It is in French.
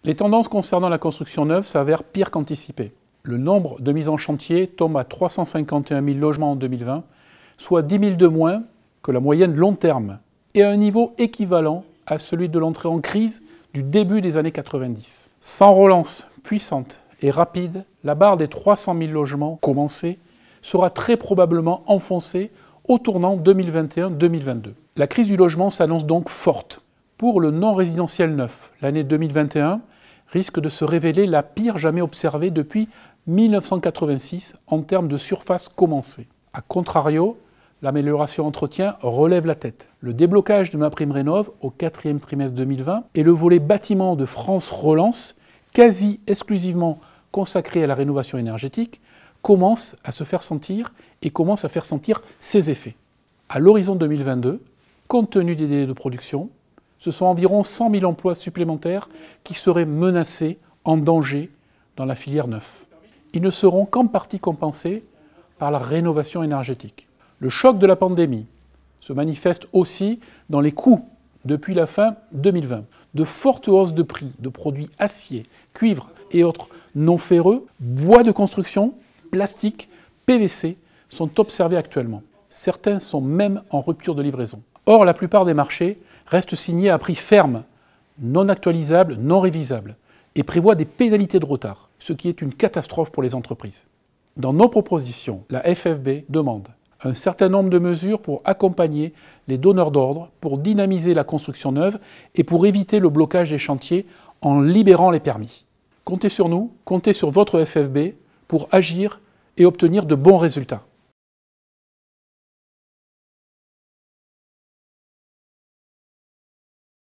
Les tendances concernant la construction neuve s'avèrent pires qu'anticipées. Le nombre de mises en chantier tombe à 351 000 logements en 2020, soit 10 000 de moins que la moyenne long terme, et à un niveau équivalent à celui de l'entrée en crise du début des années 90. Sans relance puissante et rapide, la barre des 300 000 logements commencés sera très probablement enfoncée au tournant 2021-2022. La crise du logement s'annonce donc forte. Pour le non-résidentiel neuf, l'année 2021 risque de se révéler la pire jamais observée depuis 1986 en termes de surface commencée. A contrario, l'amélioration entretien relève la tête. Le déblocage de MaPrimeRénov' au 4e trimestre 2020 et le volet bâtiment de France Relance, quasi exclusivement consacré à la rénovation énergétique, commencent à se faire sentir et commencent à faire sentir ses effets. À l'horizon 2022, compte tenu des délais de production, ce sont environ 100 000 emplois supplémentaires qui seraient menacés, en danger, dans la filière neuf. Ils ne seront qu'en partie compensés par la rénovation énergétique. Le choc de la pandémie se manifeste aussi dans les coûts depuis la fin 2020. De fortes hausses de prix de produits acier, cuivre et autres non ferreux, bois de construction, plastique, PVC sont observés actuellement. Certains sont même en rupture de livraison. Or, la plupart des marchés restent signés à prix ferme, non actualisables, non révisables, et prévoient des pénalités de retard, ce qui est une catastrophe pour les entreprises. Dans nos propositions, la FFB demande un certain nombre de mesures pour accompagner les donneurs d'ordre, pour dynamiser la construction neuve et pour éviter le blocage des chantiers en libérant les permis. Comptez sur nous, comptez sur votre FFB pour agir et obtenir de bons résultats.